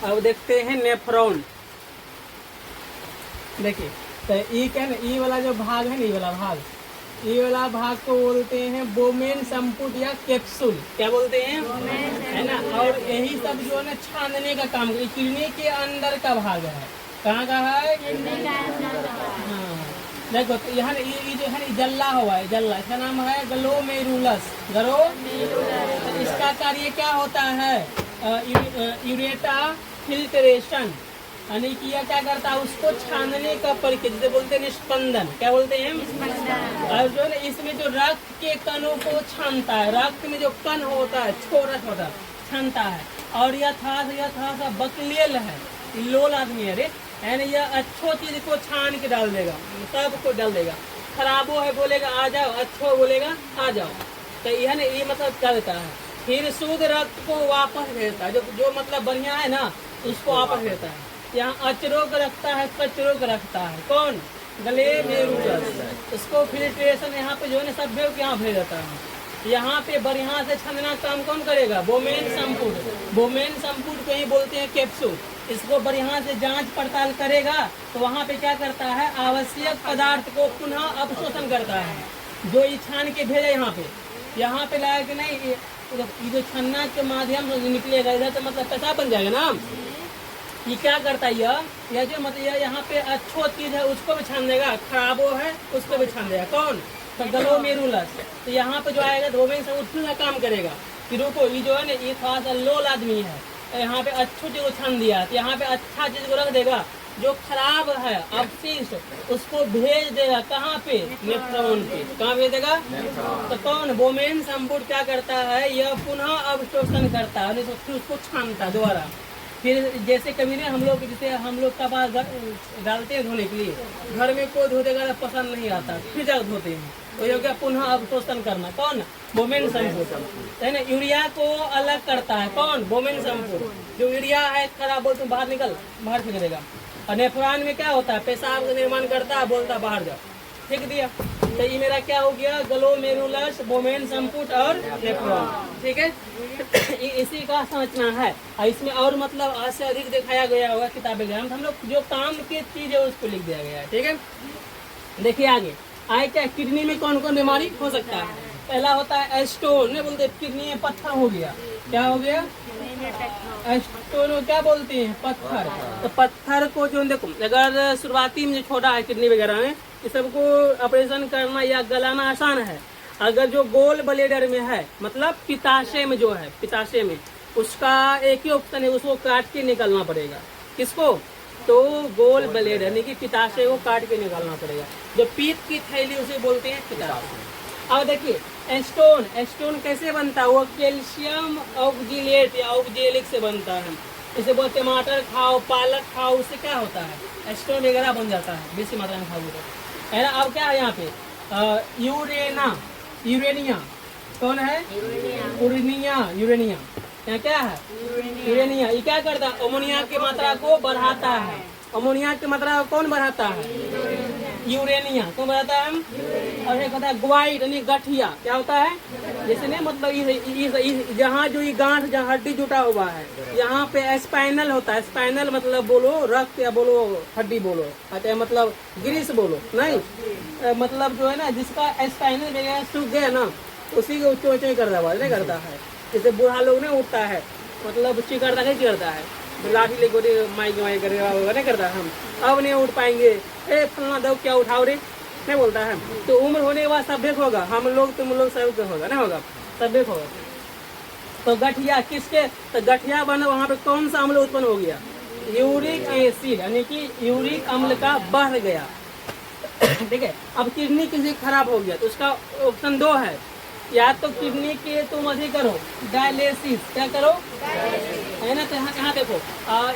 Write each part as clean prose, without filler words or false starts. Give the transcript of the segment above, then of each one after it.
अब देखते हैं नेफ्रॉन। देखिए तो ई क्या ना, ई वाला जो भाग है ना, ई वाला भाग को बोलते हैं बोमेन संपुट या कैप्सूल। क्या बोलते हैं, है ना। और यही सब जो है ना छानने का काम करे। किडनी के अंदर का भाग है। कहाँ का है, हाँ। देखो तो यहाँ ये जो है ना जल्ला हुआ है, जल्ला, इसका नाम है ग्लोमेरुलस। तो इसका कार्य क्या होता है, यूरेटा फिल्ट्रेशन, यानी कि यह क्या करता है, उसको छानने का प्रक्रिया, जिसे बोलते हैं निष्पंदन। क्या बोलते हैं, और जो है इसमें जो रक्त के कणों को छानता है, रक्त में जो कण होता है, छोटा छोटा छानता है। और यह थोड़ा सा बकलियल है, लोल आदमी है रे, यानी यह अच्छो चीज को छान के डाल देगा, सब को डाल देगा। खराबो है बोलेगा आ जाओ, अच्छो बोलेगा आ जाओ। तो यह ना ये मतलब क्या देता है, फिर शुद्ध रक्त को वापस भेजता है। जो मतलब बढ़िया है ना उसको वापस भेजता है। यहाँ अचरोग रखता है, कचरोग रखता है। कौन, ग्लोमेरुलस। इसको फिल्ट्रेशन यहाँ पे जो है ना सभ्यों के यहाँ भेज देता है। यहाँ पे बढ़िया से छानना काम कौन करेगा, बोमेन संपुट। बोमेन संपुट को ही बोलते हैं कैप्सूल। इसको बढ़िया से जांच पड़ताल करेगा तो वहाँ पे क्या करता है, आवश्यक पदार्थ को पुनः अवशोषण करता है। जो ये छान के भेजा यहाँ पे लाया कि नहीं, ये जो छन्ना के माध्यम से निकलेगा इधर तो मतलब पेशाब बन जाएगा ना। ये क्या करता है, यह जो मतलब यहाँ पे अच्छो चीज है उसको भी छान देगा, खराबो है उसको भी छान देगा। कौन, तो ग्लोमेरुलस। तो यहाँ पे जो आएगा बोमेन संपुट का काम करेगा कि रुको, ये जो है ना ये थोड़ा सा लोल आदमी है, यहाँ पे अच्छी चीज को छान दिया तो यहाँ पे अच्छा चीज को रख देगा। जो खराब है अपशिष्ट उसको भेज देगा कहाँ पे, नेफ्रॉन पे। कहाँ भेज देगा, तो कौन, बोमेन संपुट क्या करता है, यह पुनः अवशोषण करता है, फिर उसको छानता है दोबारा। फिर जैसे कभी ना हम लोग का बाल डालते हैं धोने के लिए, घर में कोई धो देगा पसंद नहीं आता, फिर जाकर धोते हैं, तो ये क्या पुनः अवशोषण करना। कौन, बोमेन संपुट, है ना। यूरिया को अलग करता है। कौन, बोमेन संपुट। जो यूरिया है खराब बोलते बाहर निकल, बाहर फेंक देगा। और नेफ्रॉन में क्या होता है, पेशाब का निर्माण करता है, बोलता बाहर जाओ, फेंक दिया। तो ये मेरा क्या हो गया, ग्लोमेरुलस, बोमेन संपुट और नेफ्रॉन। ठीक है, इसी का संरचना है। और इसमें और मतलब आज से अधिक दिखाया गया होगा किताबें में, हम लोग जो काम की चीज है उसको लिख दिया गया है। ठीक है, देखिए आगे आए क्या, किडनी में कौन कौन बीमारी हो सकता है। पहला होता है स्टोन, नहीं बोलते किडनी में पत्थर हो गया। क्या हो गया, स्टोन को क्या बोलते हैं, पत्थर। तो पत्थर को जो देखो, अगर शुरुआती में जो छोटा है किडनी वगैरह में, इस सबको ऑपरेशन करना या गलाना आसान है। अगर जो गोल ब्लेडर में है, मतलब पित्ताशय में जो है, पित्ताशय में, उसका एक ही ऑप्शन है, उसको काट के निकालना पड़ेगा। किसको, तो गोल ब्लेडर यानी कि पित्ताशय को काट के निकालना पड़ेगा। जो पीत की थैली उसे बोलते हैं पित्ताशय। अब देखिए स्टोन कैसे बनता है, वो कैल्शियम ऑक्जिलेट या ऑक्जेलिक से बनता है। इसे बोलते टमाटर खाओ, पालक खाओ, उससे क्या होता है, स्टोन वगैरह बन जाता है, बेसी मात्रा में खाओगे तो, है ना। अब क्या है यहाँ पे, यूरेनिया। कौन है, यूरेनिया। यहाँ क्या है, यूरेनिया। ये क्या करता है, अमोनिया की मात्रा को बढ़ाता है। अमोनिया की मात्रा को कौन बढ़ाता है, यूरेनिया। कौन बढ़ाता है, और एक होता है ग्वाइट यानी गठिया। क्या होता है, जैसे नहीं मतलब जहाँ जो ये गांठ जहाँ हड्डी जुटा हुआ है, यहाँ पे स्पाइनल होता है। स्पाइनल मतलब बोलो रक्त या बोलो हड्डी बोलो, अतः मतलब ग्रीस बोलो, नहीं मतलब जो है ना जिसका स्पाइनल वगैरह सूख गया ना, उसी को चोई करता हुआ नहीं करता है। जैसे बूढ़ा लोग नहीं उठता है, मतलब चिकड़ता नहीं चिकड़ता है, लाठी लेके माई करेगा नहीं करता। हम अब नहीं उठ पाएंगे, फलना दो क्या उठाओ रे, नहीं बोलता है। तो उम्र होने के बाद सभ्यक होगा, हम लोग तुम लोग सब होगा, नहीं होगा, सभ्यक होगा। तो गठिया किसके, तो गठिया बना, वहाँ पे कौन सा अम्ल उत्पन्न हो गया, यूरिक एसिड, यानी कि यूरिक अम्ल का बढ़ गया। ठीक है, अब किडनी किसी खराब हो गया तो उसका ऑप्शन 2 है, या तो किडनी के तुम अभी करो डायलिसिस। क्या करो, है ना। तो यहाँ देखो,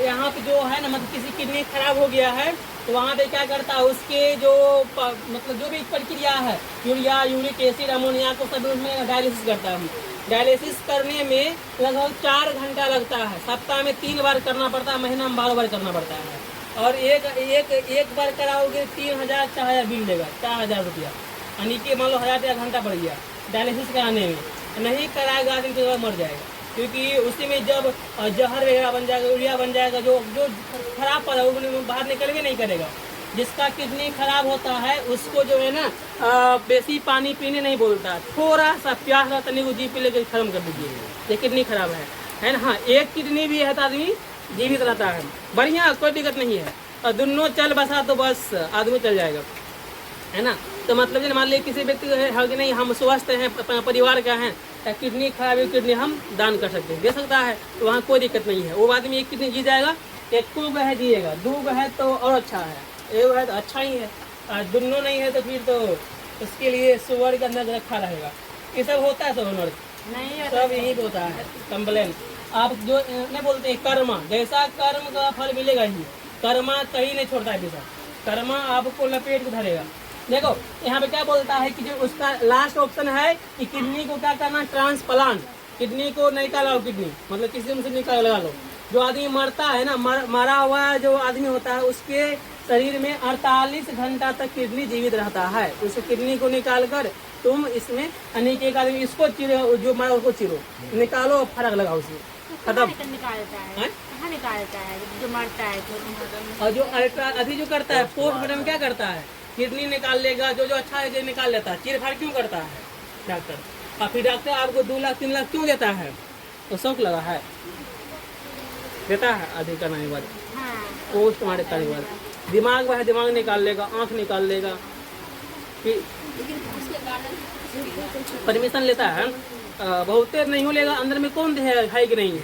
यहाँ पे जो है ना मतलब किसी किडनी खराब हो गया है तो वहाँ पे क्या करता है, उसके जो मतलब जो भी प्रक्रिया है, यूरिया, यूरिक एसिड, अमोनिया को सब उसमें डायलिसिस करता है। डायलिसिस करने में लगभग 4 घंटा लगता है। सप्ताह में 3 बार करना पड़ता है, महीना में 12 बार करना पड़ता है। और एक बार कराओगे 3000 4000 बिल देगा, 4000 रुपया, यानी कि मान लो 1000 घंटा पड़ गया डायलिसिस कराने में। नहीं कराएगा तो मर जाएगा। क्योंकि उसी में जब जहर वगैरह बन जाएगा, यूरिया बन जाएगा, जो जो खराब पड़ा वो बाहर निकल भी नहीं करेगा। जिसका किडनी खराब होता है उसको जो है ना बेसी पानी पीने नहीं बोलता, थोड़ा सा प्यास रहता नहीं, वो जी पी लेकर खत्म कर दीजिए, ये किडनी खराब है ना। हाँ, एक किडनी भी है तो आदमी जीवित रहता है, बढ़िया, कोई दिक्कत नहीं है। और दोनों चल बसा तो बस आदमी चल जाएगा, है ना। तो मतलब मान लीजिए किसी व्यक्ति को है कि नहीं हम स्वस्थ हैं, परिवार का है, किडनी खराब है, किडनी हम दान कर सकते हैं, दे सकता है, तो वहाँ कोई दिक्कत नहीं है। वो आदमी एक किडनी जी जाएगा, एक को है जिएगा, दो है तो और अच्छा है, एक है तो अच्छा ही है, दोनों नहीं है तो फिर तो उसके लिए सुअर के अंदर रखा रहेगा। ये सब होता है, सब नहीं, सब यही होता है कंप्लेन। आप जो नहीं बोलते हैं कर्मा, जैसा कर्म का फल मिलेगा ही, कर्मा कहीं नहीं छोड़ता है पीछा, कर्मा आपको लपेट के धरेगा। देखो यहाँ पे क्या बोलता है कि जो उसका लास्ट ऑप्शन है कि किडनी को क्या करना, ट्रांसप्लांट, किडनी को निकालो, किडनी मतलब किसी से निकाल लगा लो। जो आदमी मरता है ना, मरा हुआ जो आदमी होता है उसके शरीर में 48 घंटा तक किडनी जीवित रहता है। उस किडनी को निकाल कर तुम इसमें अनेक एक आदमी इसको चिरो, जो मरा उसको चिरो, निकालो, फर्क लगाओ उसमें, खत्म। निकालता है जो मरता है तो। और जो अभी जो करता है पोस्टमार्टम क्या करता है, किडनी निकाल लेगा, जो जो अच्छा है जो निकाल लेता है। चीर फाड़ क्यों करता है डॉक्टर? और फिर डॉक्टर आपको 2 लाख 3 लाख क्यों देता है? तो शौक लगा है, देता है आधी करने के बाद, पोस्टमार्टम करने के बाद। दिमाग में है, दिमाग निकाल लेगा, आँख निकाल लेगा, फिर परमिशन लेता है। बहुत देर नहीं हो लेगा, अंदर में कौन है कि नहीं,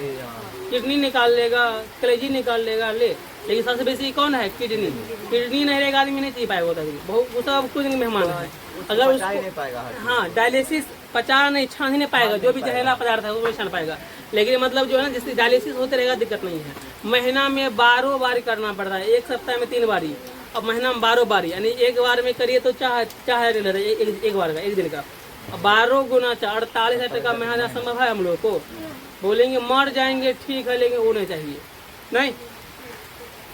किडनी निकाल लेगा, कलेजी निकाल लेगा, लेकिन सबसे बेसी कौन है, किडनी। किडनी नहीं रहेगा आदमी नहीं जी पाएगा, बहुत सब कुछ मेहमान है। अगर उसको हाँ डायलिसिस पचा नहीं, छान ही नहीं पाएगा, जो भी जहरीला पदार्थ है वो नहीं छान पाएगा। लेकिन मतलब जो है ना, जिससे डायलिसिस होते रहेगा दिक्कत नहीं है। महीना में 12 बारी करना पड़ता है, एक सप्ताह में 3 बारी, अब महीना में 12 बारी, यानी एक बार में करिए तो चाहे एक बार का, एक दिन का 12 गुना 48,000 का महीना संभव है हम लोग को। बोलेंगे मर जाएंगे, ठीक है, लेकिन वो नहीं चाहिए, नहीं।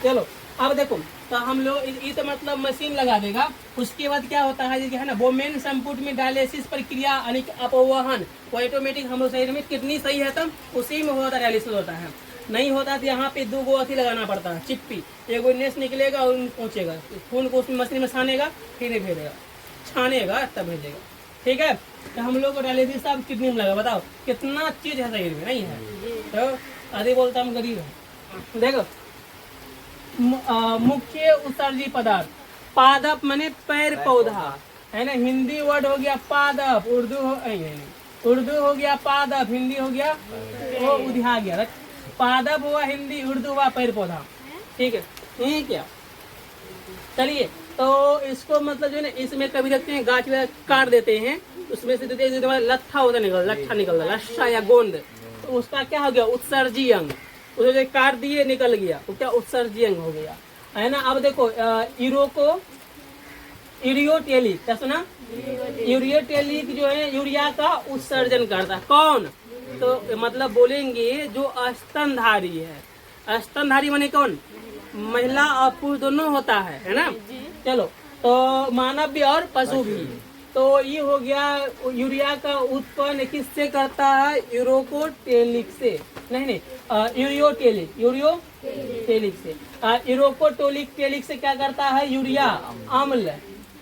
चलो अब देखो, तो हम लोग ये तो मतलब मशीन लगा देगा। उसके बाद क्या होता है ना, वोमेन संपुट में डायलिसिस प्रक्रिया अपवहन, वो ऑटोमेटिक हम लोग शरीर में किडनी सही है तब उसी में होता है, डायलिसिस होता है। नहीं होता तो यहाँ पे 2 अथी लगाना पड़ता है, चिप्पी, एक नेस निकलेगा और पहुँचेगा, खून को उसमें मशीन में छानेगा, फिर भेजेगा, छानेगा तब भेजेगा, ठीक है। तो हम लोग को डायलिसिस अब किडनी में लगा, बताओ कितना चीज है शरीर में, नहीं है तो आदि बोलता हम गरीब है। देखो मुख्य उत्सर्जी पदार्थ, पादप माने पैर पौधा, है ना, हिंदी वर्ड हो गया पादप, उर्दू हो गया पादप, हिंदी हो गया वो उधिया गया, पादप हुआ हिंदी, उर्दू हुआ पैर पौधा, ठीक है। ये क्या, चलिए तो इसको मतलब जो है ना, इसमें कभी देखते हैं गाछ में काट देते हैं, उसमें से देते हैं लट्ठा होता लट्ठा निकलता, लट्ठा या गोंद, तो उसका क्या हो गया, उत्सर्जी अंग। उसे काट दिए निकल गया, तो क्या उत्सर्जी अंग हो गया, है ना। अब देखो यूरियोटेलिक, क्या सुना, यूरियोटेलिक जो है यूरिया का उत्सर्जन करता है, कौन, तो मतलब बोलेंगे जो स्तनधारी है। स्तनधारी माने कौन, महिला और पुरुष दोनों होता है ना। चलो तो मानव भी और पशु भी, तो ये हो गया यूरिया का उत्पन्न किससे करता है, यूरोकोटेलिक से, नहीं यूरियोटेलिक से। यूरोकोटेलिक से क्या करता है, यूरिया अम्ल,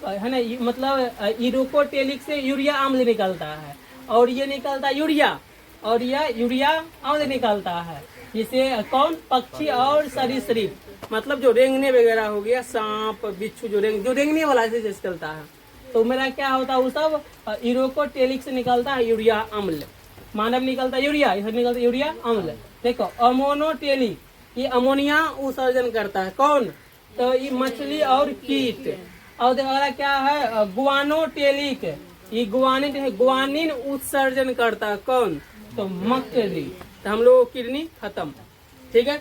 है ना, मतलब यूरोकोटेलिक से यूरिया अम्ल निकलता है, और ये निकलता है यूरिया, और यह यूरिया अम्ल निकलता है। जिसे कौन, पक्षी और सरीसृप, मतलब जो रेंगने वगैरह हो गया, सांप बिच्छू, जो रेंगने वाला से चलता है, तो मेरा क्या होता है, वो सब यूरोकोटेलिक से निकलता है यूरिया अम्ल। मानव निकलता है यूरिया, इधर निकलता है यूरिया अम्ल। देखो अमोनोटेलिक, ये अमोनिया उत्सर्जन करता है, कौन, तो ये मछली और कीट। और देखो क्या है, गुआनोटेलिक, ये गुआनिन उत्सर्जन करता है, कौन, तो मकड़ी। तो हम लोग किडनी खत्म, ठीक है।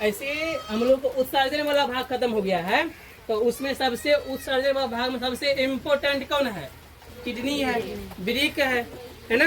ऐसे हम लोग को उत्सर्जन वाला भाग खत्म हो गया है, तो उसमें सबसे उत्सर्जन वाला भाग में सबसे इम्पोर्टेंट कौन है, किडनी है, वृक्क है ना।